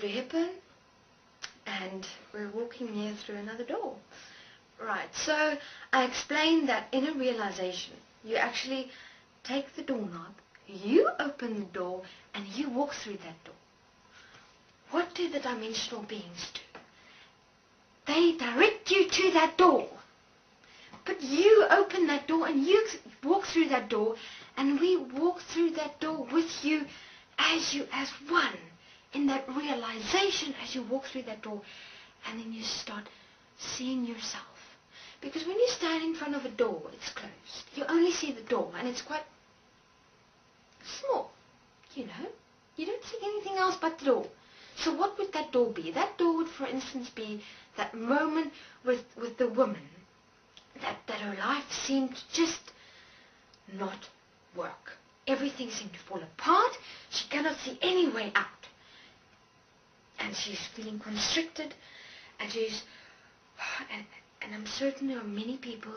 Audrey Hepburn, and we're walking here through another door. Right, so I explained that inner realization, you actually take the doorknob, you open the door, and you walk through that door. What do the dimensional beings do? They direct you to that door. But you open that door and you walk through that door, and we walk through that door with you as one, in that realization as you walk through that door, and then you start seeing yourself. Because when you stand in front of a door, it's closed. You only see the door, and it's quite small, you know. You don't see anything else but the door. So what would that door be? That door would, for instance, be that moment with the woman, that her life seemed to just not work. Everything seemed to fall apart. She cannot see any way out. And she's feeling constricted, and and I'm certain there are many people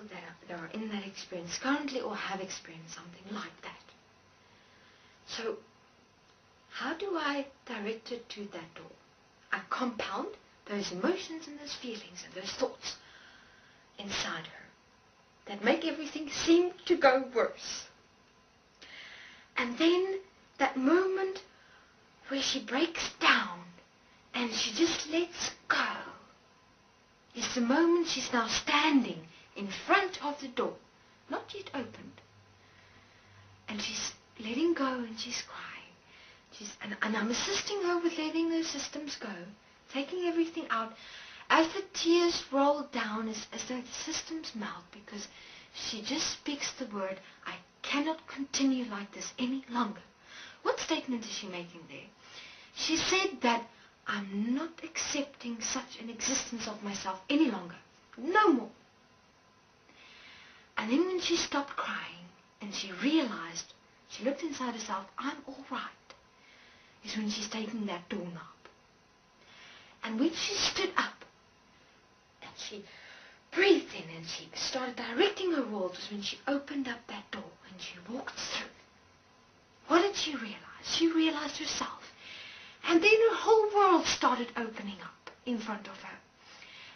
that are in that experience currently or have experienced something like that. So how do I direct her to that door? I compound those emotions and those feelings and those thoughts inside her that make everything seem to go worse. And then that moment where she breaks down and she just lets go is the moment she's now standing in front of the door, not yet opened, and she's letting go and she's crying. And I'm assisting her with letting those systems go, taking everything out. As the tears roll down, as though the systems melt, because she just speaks the word, I cannot continue like this any longer. What statement is she making there? She said that I'm not accepting such an existence of myself any longer. No more. And then when she stopped crying and she realized, she looked inside herself, I'm all right, is when she's taking that doorknob. And when she stood up and she breathed in and she started directing her world, was when she opened up that door and she walked through. What did she realize? She realized herself. And then her whole world started opening up in front of her.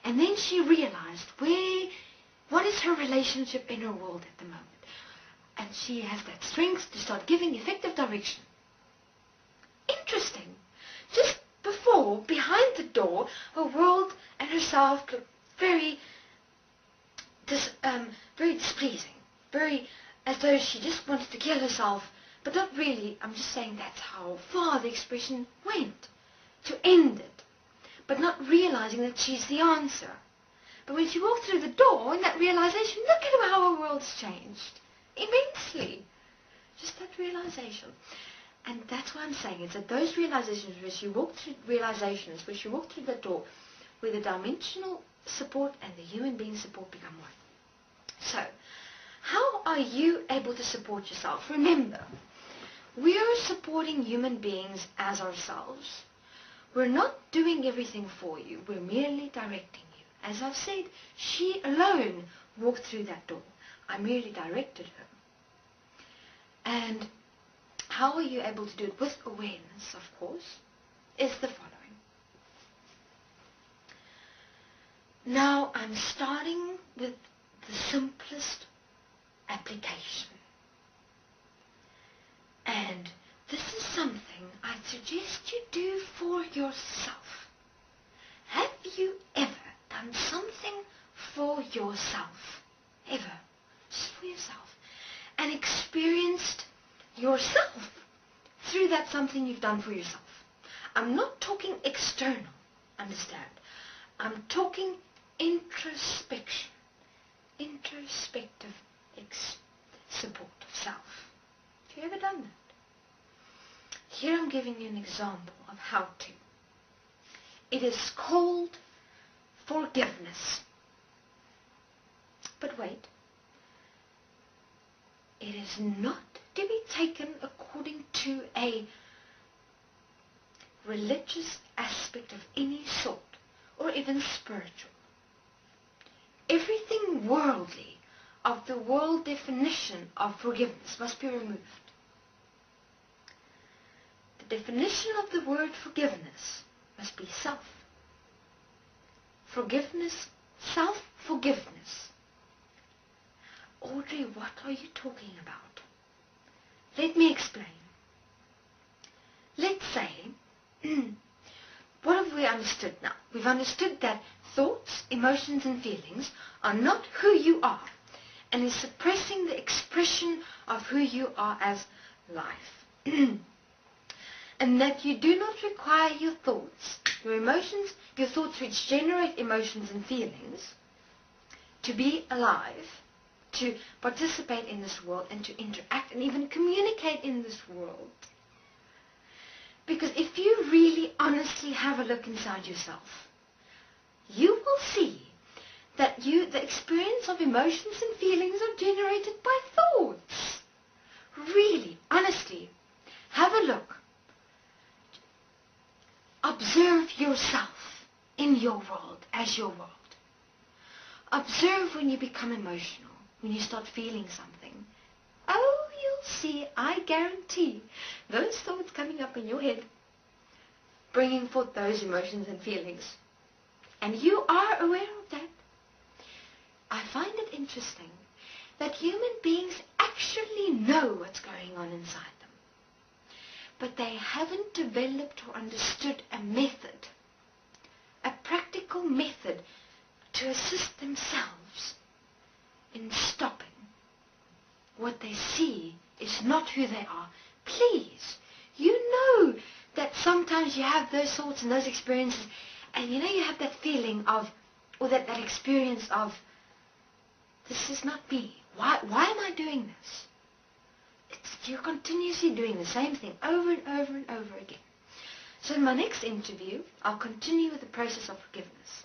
And then she realized what is her relationship in her world at the moment. And she has that strength to start giving effective direction. Interesting. Just before, behind the door, her world and herself looked very displeasing. Very as though she just wanted to kill herself. But not really. I'm just saying that's how far the expression went. To end it. But not realizing that she's the answer. But when she walked through the door, in that realization, look at how her world's changed. Immensely. Just that realization. And that's what I'm saying. It's at those realizations where she walked through the door, where the dimensional support and the human being support become one. So, how are you able to support yourself? Remember, we are supporting human beings as ourselves. We're not doing everything for you. We're merely directing you. As I've said, she alone walked through that door. I merely directed her. And how are you able to do it? With awareness, of course, is the following. Now, I'm starting with the simplest application. And this is something I suggest you do for yourself. Have you ever done something for yourself? Ever? Just for yourself. And experienced yourself through that something you've done for yourself. I'm not talking external, understand. I'm talking introspection. Introspective support of self. Have you ever done that? Here I'm giving you an example of how to. It is called forgiveness. But wait. It is not to be taken according to a religious aspect of any sort, or even spiritual. Everything worldly of the world definition of forgiveness must be removed. The definition of the word forgiveness must be self. Forgiveness, self-forgiveness. Audrey, what are you talking about? Let me explain. Let's say, what have we understood now? We've understood that thoughts, emotions and feelings are not who you are and is suppressing the expression of who you are as life. And that you do not require your thoughts, your emotions, your thoughts which generate emotions and feelings to be alive, to participate in this world and to interact and even communicate in this world. Because if you really honestly have a look inside yourself, you will see that the experience of emotions and feelings are generated by thoughts. Really, honestly, have a look. Observe yourself in your world as your world. Observe when you become emotional, when you start feeling something. Oh, you'll see, I guarantee, those thoughts coming up in your head, bringing forth those emotions and feelings. And you are aware of that. I find it interesting that human beings actually know what's going on inside them. But they haven't developed or understood a method, a practical method to assist themselves in stopping. What they see is not who they are. Please, you know that sometimes you have those thoughts and those experiences, and you know you have that feeling of, or that experience of, this is not me. Why am I doing this? You're continuously doing the same thing over and over and over again. So in my next interview, I'll continue with the process of forgiveness.